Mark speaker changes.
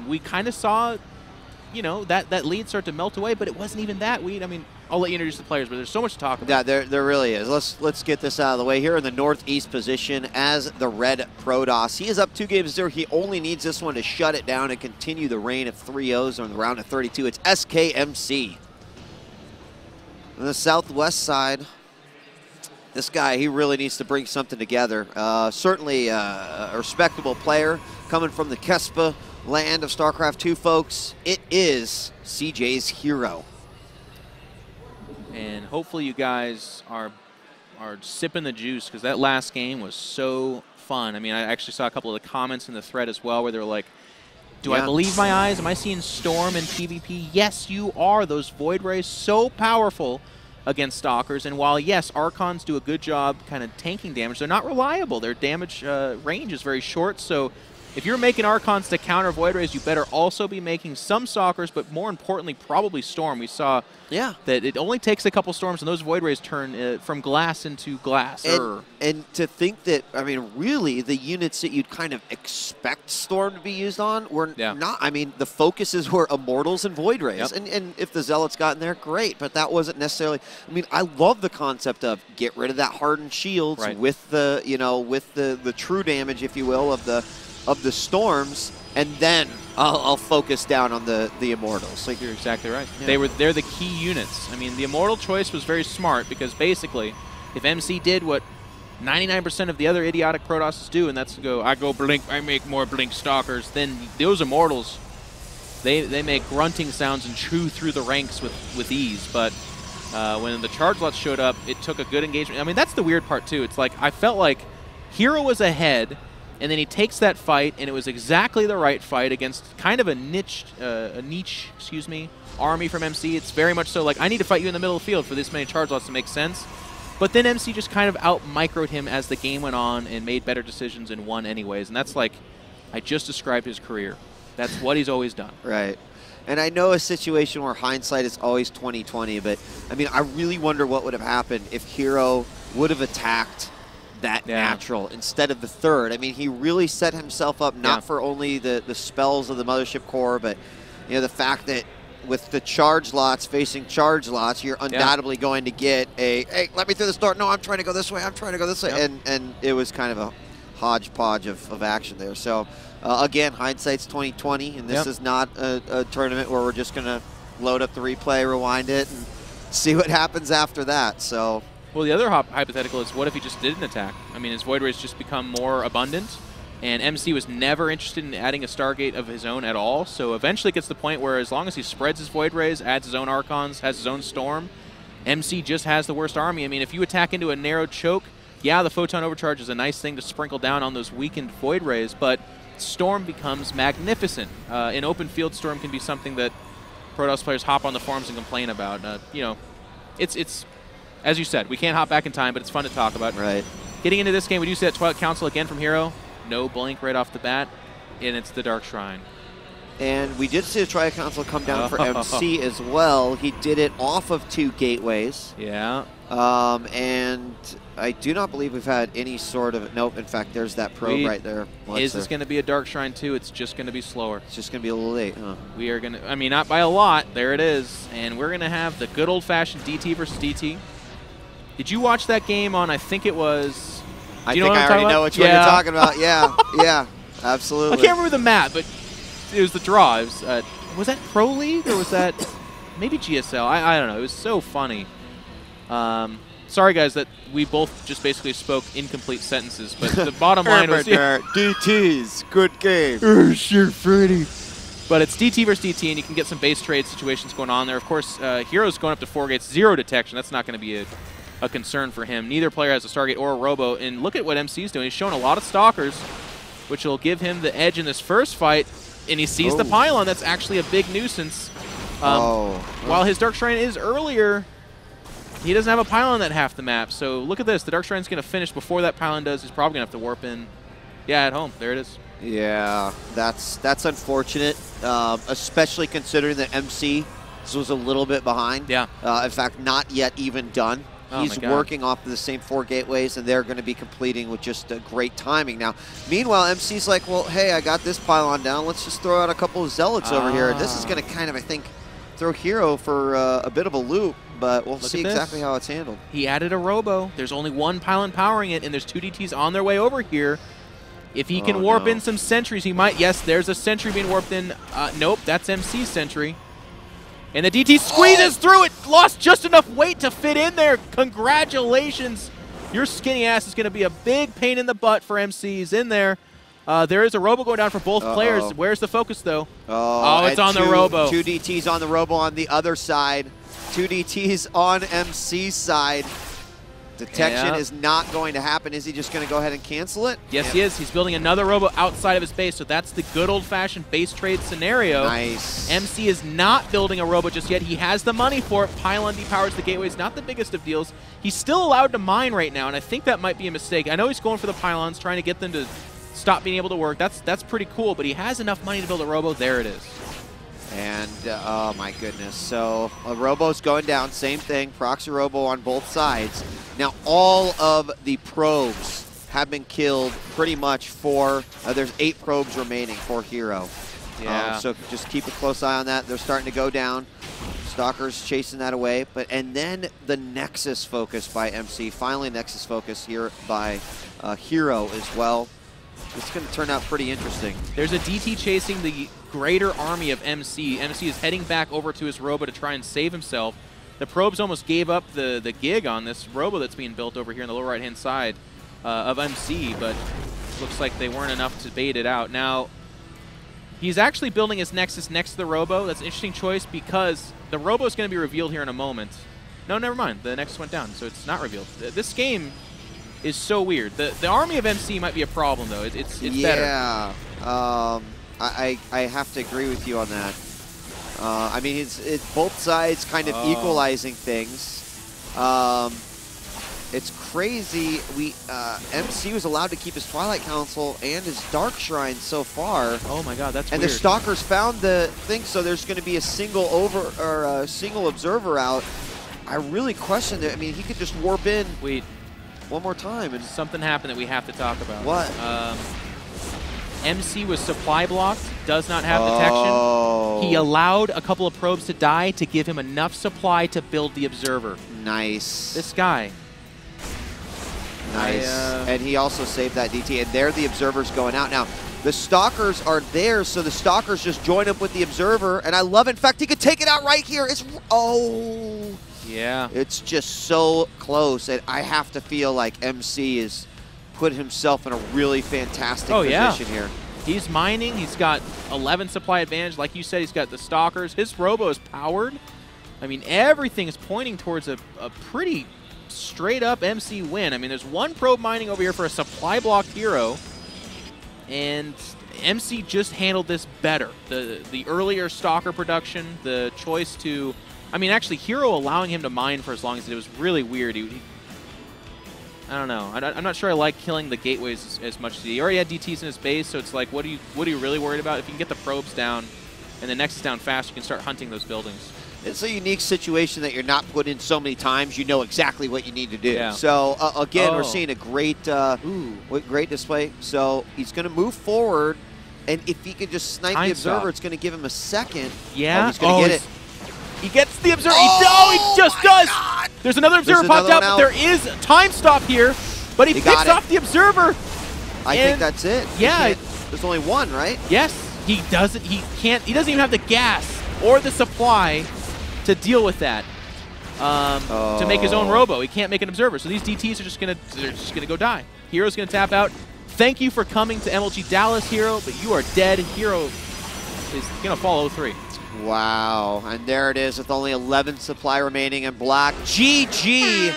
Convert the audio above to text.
Speaker 1: We kind of saw, you know, that lead start to melt away, but it wasn't even that lead. I mean, I'll let you introduce the players, but there's so much to talk about.
Speaker 2: Yeah, there really is. Let's get this out of the way. Here in the northeast position as the red Protoss. He is up 2-0. He only needs this one to shut it down and continue the reign of 3-0s on the round of 32. It's SKMC. On the southwest side, this guy, he really needs to bring something together. Certainly a respectable player coming from the Kespa land of StarCraft 2, folks. It is CJ's Hero.
Speaker 1: And hopefully you guys are sipping the juice, because that last game was so fun. I mean, I actually saw a couple of the comments in the thread as well where they were like, do I believe my eyes? Am I seeing Storm in PvP? Yes, you are. Those Void Rays so powerful against Stalkers. And while, yes, Archons do a good job kind of tanking damage, they're not reliable. Their damage range is very short, so if you're making Archons to counter Void Rays, you better also be making some Stalkers, but more importantly, probably Storm. We saw that it only takes a couple Storms, and those Void Rays turn from glass into glass.
Speaker 2: And to think that, I mean, really, the units that you'd kind of expect Storm to be used on were not. I mean, the focuses were Immortals and Void Rays. And if the Zealots got in there, great, but that wasn't necessarily. I mean, I love the concept of get rid of that hardened shields with the, you know, with the true damage, if you will, of the Storms, and then I'll focus down on the Immortals.
Speaker 1: Like, you're exactly right. Yeah. They're the key units. I mean, the Immortal choice was very smart, because basically, if MC did what 99% of the other idiotic Protosses do, and that's I go Blink, I make more Blink Stalkers, then those Immortals, they make grunting sounds and chew through the ranks with ease. But when the Charge Lots showed up, it took a good engagement. I mean, that's the weird part, too. It's like, I felt like Hero was ahead, and then he takes that fight, and it was exactly the right fight against kind of a niche, army from MC. It's very much so like, I need to fight you in the middle of the field for this many Charge Lots to make sense. But then MC just kind of out-microed him as the game went on and made better decisions and won anyways. And that's like, I just described his career. That's what he's always done.
Speaker 2: Right. And I know a situation where hindsight is always 20/20, but I mean, I really wonder what would have happened if Hero would have attacked that natural instead of the third. I mean, he really set himself up not for only the spells of the Mothership Core, but you know, the fact that with the Charge Lots facing Charge Lots, you're undoubtedly going to get a, hey, let me through this door. No, I'm trying to go this way. I'm trying to go this way. And it was kind of a hodgepodge of action there. So again, hindsight's 20/20, and this is not a tournament where we're just going to load up the replay, rewind it, and see what happens after that. So.
Speaker 1: Well, the other hypothetical is, what if he just didn't attack? I mean, his Void Rays just become more abundant, and MC was never interested in adding a Stargate of his own at all, so eventually it gets to the point where as long as he spreads his Void Rays, adds his own Archons, has his own Storm, MC just has the worst army. I mean, if you attack into a narrow choke, the Photon Overcharge is a nice thing to sprinkle down on those weakened Void Rays, but Storm becomes magnificent. An open field Storm can be something that Protoss players hop on the forums and complain about. You know, it's as you said, we can't hop back in time, but it's fun to talk about.
Speaker 2: Right.
Speaker 1: Getting into this game, we do see that Twilight Council again from Hero. No blink right off the bat, and it's the Dark Shrine.
Speaker 2: And we did see the Twilight Council come down for MC as well. He did it off of 2 gateways.
Speaker 1: Yeah.
Speaker 2: And I do not believe we've had any sort of, nope, in fact, there's that probe right there.
Speaker 1: Is this going to be a Dark Shrine too? It's just going to be slower.
Speaker 2: It's just going to be a little late, huh?
Speaker 1: We are going to, I mean, not by a lot. There it is. And we're going to have the good old-fashioned DT versus DT. Did you watch that game on, I think it was...
Speaker 2: I think I already know which one you're talking about. Yeah, absolutely.
Speaker 1: I can't remember the map, but it was the draw. It was that Pro League, or was that maybe GSL? I don't know. It was so funny. Sorry, guys, that we both just basically spoke incomplete sentences, but the bottom line was...
Speaker 2: DTs, good game.
Speaker 1: Sure, Freddy. But it's DT versus DT, and you can get some base trade situations going on there. Of course, Hero's going up to 4 gates, 0 detection. That's not going to be a concern for him. Neither player has a Stargate or a Robo, and look at what MC's doing. He's showing a lot of Stalkers, which will give him the edge in this first fight, and he sees the pylon. That's actually a big nuisance. While his Dark Shrine is earlier, he doesn't have a pylon that half the map. So look at this. The Dark Shrine's going to finish before that pylon does. He's probably going to have to warp in. Yeah, at home. There it is.
Speaker 2: Yeah, that's unfortunate, especially considering that MC was a little bit behind.
Speaker 1: Yeah.
Speaker 2: In fact, not yet even done. He's working off of the same 4 gateways, and they're going to be completing with just a great timing. Now, meanwhile, MC's like, well, hey, I got this pylon down. Let's just throw out a couple of zealots over here. This is going to kind of, I think, throw Hero for a bit of a loop, but we'll see exactly how it's handled.
Speaker 1: He added a Robo. There's only 1 pylon powering it, and there's 2 DTs on their way over here. If he can warp in some sentries, he might. Yes, there's a sentry being warped in. Nope, that's MC's sentry. And the DT squeezes through it. Lost just enough weight to fit in there. Congratulations. Your skinny ass is going to be a big pain in the butt for MCs in there. There is a Robo going down for both players. Where's the focus, though? Oh, it's on the Robo.
Speaker 2: 2 DTs on the Robo on the other side. 2 DTs on MC's side. Detection is not going to happen. Is he just going to go ahead and cancel it?
Speaker 1: Yes, he is. He's building another Robo outside of his base, so that's the good old-fashioned base trade scenario.
Speaker 2: Nice.
Speaker 1: MC is not building a Robo just yet. He has the money for it. Pylon depowers the gateways. Not the biggest of deals. He's still allowed to mine right now, and I think that might be a mistake. I know he's going for the pylons, trying to get them to stop being able to work. That's pretty cool, but he has enough money to build a Robo. There it is.
Speaker 2: And, oh my goodness. So, a Robo's going down. Same thing. Proxy Robo on both sides. Now, all of the probes have been killed pretty much for, there's 8 probes remaining for Hero.
Speaker 1: Yeah.
Speaker 2: So, just keep a close eye on that. They're starting to go down. Stalker's chasing that away. And then the Nexus focus by MC. Finally, Nexus focus here by Hero as well. It's going to turn out pretty interesting.
Speaker 1: There's a DT chasing the greater army of MC. MC is heading back over to his Robo to try and save himself. The probes almost gave up the gig on this Robo that's being built over here on the lower right-hand side of MC, but looks like they weren't enough to bait it out. Now, he's actually building his Nexus next to the Robo. That's an interesting choice because the Robo is going to be revealed here in a moment. No, never mind. The Nexus went down, so it's not revealed. This game is so weird. The army of MC might be a problem, though. It's better.
Speaker 2: Yeah. I have to agree with you on that. I mean, it's both sides kind of equalizing things. It's crazy. MC was allowed to keep his Twilight Council and his Dark Shrine so far.
Speaker 1: Oh my God, that's
Speaker 2: weird.
Speaker 1: And
Speaker 2: the Stalkers found the thing, so there's going to be a single single observer out. I really question that. I mean, he could just warp in.
Speaker 1: Wait.
Speaker 2: One more time. And
Speaker 1: something happened that we have to talk about.
Speaker 2: What?
Speaker 1: MC was supply blocked, does not have detection. He allowed a couple of probes to die to give him enough supply to build the observer.
Speaker 2: Nice.
Speaker 1: This guy.
Speaker 2: Nice. And he also saved that DT, and there the observer's going out. Now, the Stalkers are there, so the Stalkers just join up with the observer, and I love it. In fact, he could take it out right here.
Speaker 1: Yeah.
Speaker 2: It's just so close, and I have to feel like MC is put himself in a really fantastic position here.
Speaker 1: He's mining. He's got 11 supply advantage. Like you said, he's got the Stalkers. His Robo is powered. I mean, everything is pointing towards a pretty straight-up MC win. I mean, there's 1 probe mining over here for a supply-blocked Hero, and MC just handled this better. The earlier Stalker production, the choice to... I mean, actually, Hero allowing him to mine for as long as it was really weird. I don't know. I'm not sure I like killing the gateways as much as he already had DTs in his base, so it's like, what are you really worried about? If you can get the probes down and the Nexus down fast, you can start hunting those buildings.
Speaker 2: It's a unique situation that you're not put in so many times. You know exactly what you need to do. Yeah. So, again, we're seeing a great great display. So he's going to move forward, and if he can just snipe the observer, it's going to give him a second.
Speaker 1: Yeah.
Speaker 2: He's going to get it.
Speaker 1: He gets the observer. He just does. God. There's another observer popped out, but there is a time stop here. But he picks off the observer.
Speaker 2: I think that's it.
Speaker 1: Yeah.
Speaker 2: There's only 1, right?
Speaker 1: Yes. He doesn't. He can't. He doesn't even have the gas or the supply to deal with that. To make his own Robo, he can't make an observer. So these DTs are just gonna go die. Hero's gonna tap out. Thank you for coming to MLG Dallas, Hero, but you are dead. Hero is gonna fall 0-3.
Speaker 2: Wow, and there it is with only 11 supply remaining in black. GG